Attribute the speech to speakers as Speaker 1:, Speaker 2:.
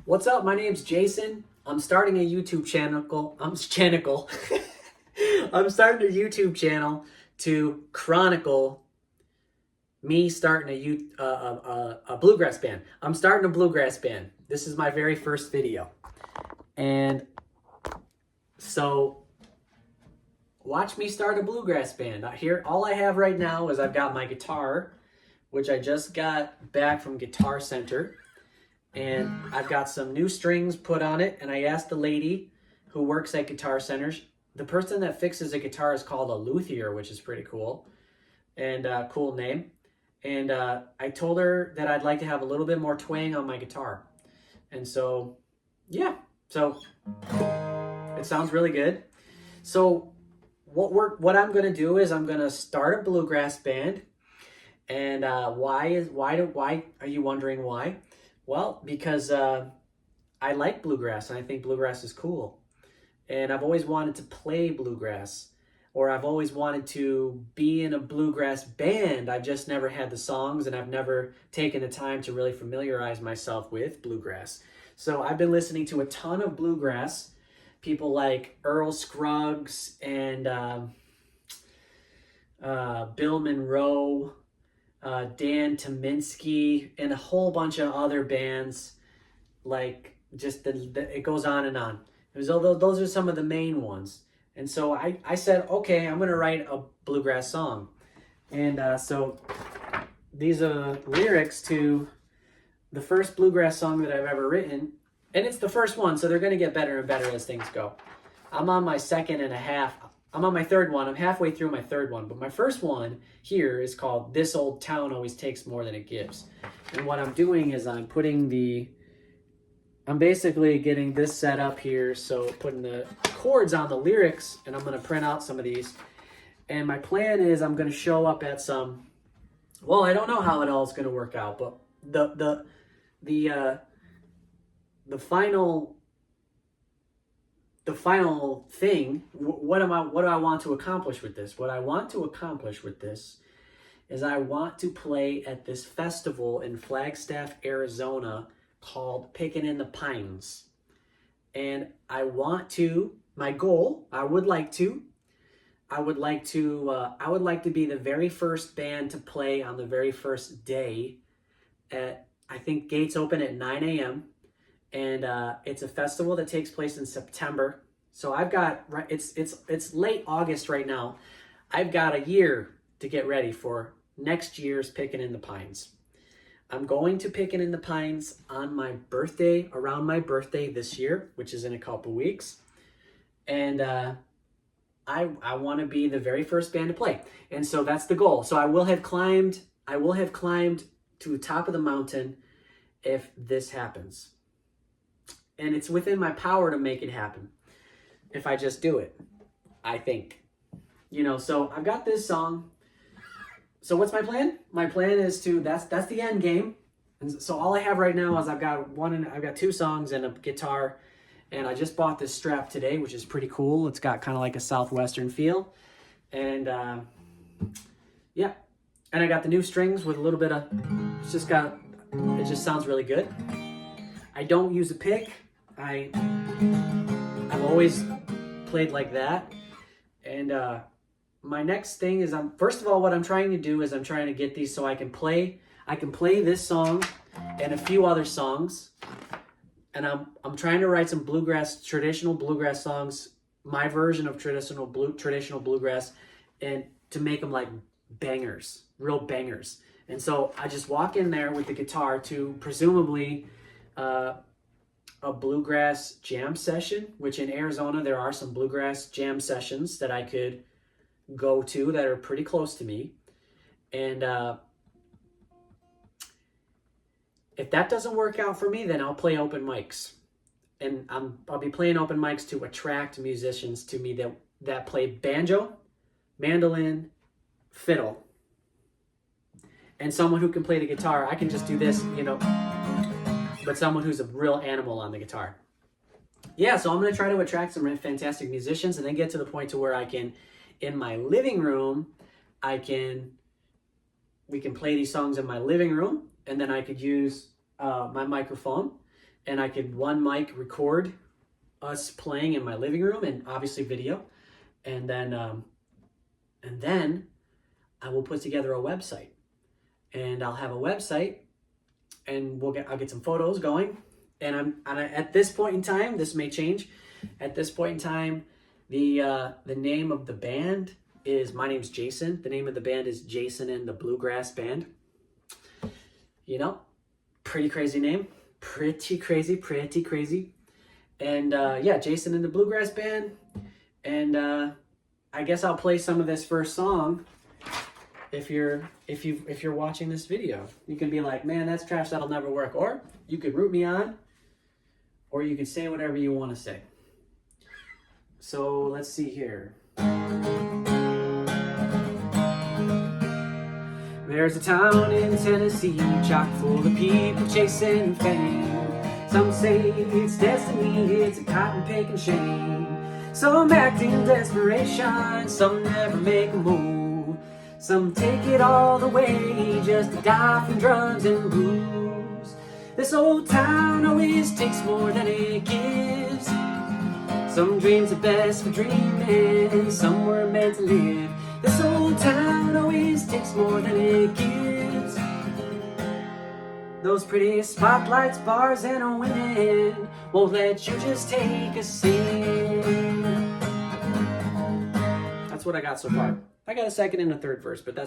Speaker 1: What's up? My name's Jason. I'm starting a YouTube channel. I'm starting a YouTube channel to chronicle me starting a bluegrass band. I'm starting a bluegrass band. This is my very first video. And so watch me start a bluegrass band. Here, all I have right now is I've got my guitar, which I just got back from Guitar Center. And I've got some new strings put on it. And I asked the lady who works at Guitar Centers. The person that fixes a guitar is called a luthier, which is pretty cool. And cool name. And I told her that I'd like to have a little bit more twang on my guitar. And so, yeah. So, it sounds really good. So, what I'm going to do is I'm going to start a bluegrass band. And why are you wondering why? Well, because I like bluegrass and I think bluegrass is cool. And I've always wanted to play bluegrass, or I've always wanted to be in a bluegrass band. I've just never had the songs, and I've never taken the time to really familiarize myself with bluegrass. So I've been listening to a ton of bluegrass. People like Earl Scruggs and Bill Monroe, Dan Tominski, and a whole bunch of other bands. Like, just it goes on and on. Those are some of the main ones. And so I said, okay, I'm going to write a bluegrass song. And so these are lyrics to the first bluegrass song that I've ever written. And it's the first one, so they're going to get better and better as things go. I'm on my I'm on my third one. I'm halfway through my third one. But my first one here is called This Old Town Always Takes More Than It Gives. And what I'm doing is I'm basically getting this set up here. So putting the chords on the lyrics, and I'm going to print out some of these. And my plan is I'm going to show up at some, well, I don't know how it all is going to work out, but the final thing, what do I want to accomplish with this? What I want to accomplish with this is I want to play at this festival in Flagstaff, Arizona called Pickin' in the Pines. And I would like to be the very first band to play on the very first day I think gates open at 9 a.m. And it's a festival that takes place in September. So it's late August right now. I've got a year to get ready for next year's Pickin' in the Pines. I'm going to Pickin' in the Pines on my birthday, around my birthday this year, which is in a couple weeks. And I want to be the very first band to play. And so that's the goal. So I will have climbed to the top of the mountain if this happens. And it's within my power to make it happen if I just do it, I think. So I've got this song. So what's my plan? My plan is that's the end game. And so all I have right now is I've got two songs and a guitar. And I just bought this strap today, which is pretty cool. It's got kind of like a Southwestern feel. And yeah. And I got the new strings with a little bit of, it just sounds really good. I don't use a pick. I've always played like that. And my next thing is first of all, what I'm trying to do is I'm trying to get these so I can play this song and a few other songs. And I'm trying to write some traditional bluegrass songs, my version of traditional bluegrass, and to make them like bangers, real bangers. And so I just walk in there with the guitar to presumably a bluegrass jam session, which in Arizona there are some bluegrass jam sessions that I could go to that are pretty close to me. And if that doesn't work out for me, then I'll play open mics. And I'll be playing open mics to attract musicians to me that play banjo, mandolin, fiddle, and someone who can play the guitar. I can just do this, but someone who's a real animal on the guitar. Yeah, so I'm going to try to attract some fantastic musicians and then get to the point to where I can, in my living room, we can play these songs in my living room, and then I could use my microphone and I could one mic record us playing in my living room and obviously video, and then I will put together a website, and I'll have a website, and I'll get some photos going, and at this point in time, this may change. At this point in time, the name of the band is, my name's Jason. The name of the band is Jason and the Bluegrass Band. You know, pretty crazy name, pretty crazy. And yeah, Jason and the Bluegrass Band. And I guess I'll play some of this first song. If you're watching this video, you can be like, man, that's trash, that'll never work. Or you could root me on, or you can say whatever you want to say. So let's see here. There's a town in Tennessee, chock full of people chasing fame. Some say it's destiny, it's a cotton-picking shame. Some act in desperation, some never make a move. Some take it all the way just to die from drugs and booze. This old town always takes more than it gives. Some dreams are best for dreaming, some were meant to live. This old town always takes more than it gives. Those pretty spotlights, bars, and women won't let you just take a sing. That's what I got so far. I got a second and a third verse, but that's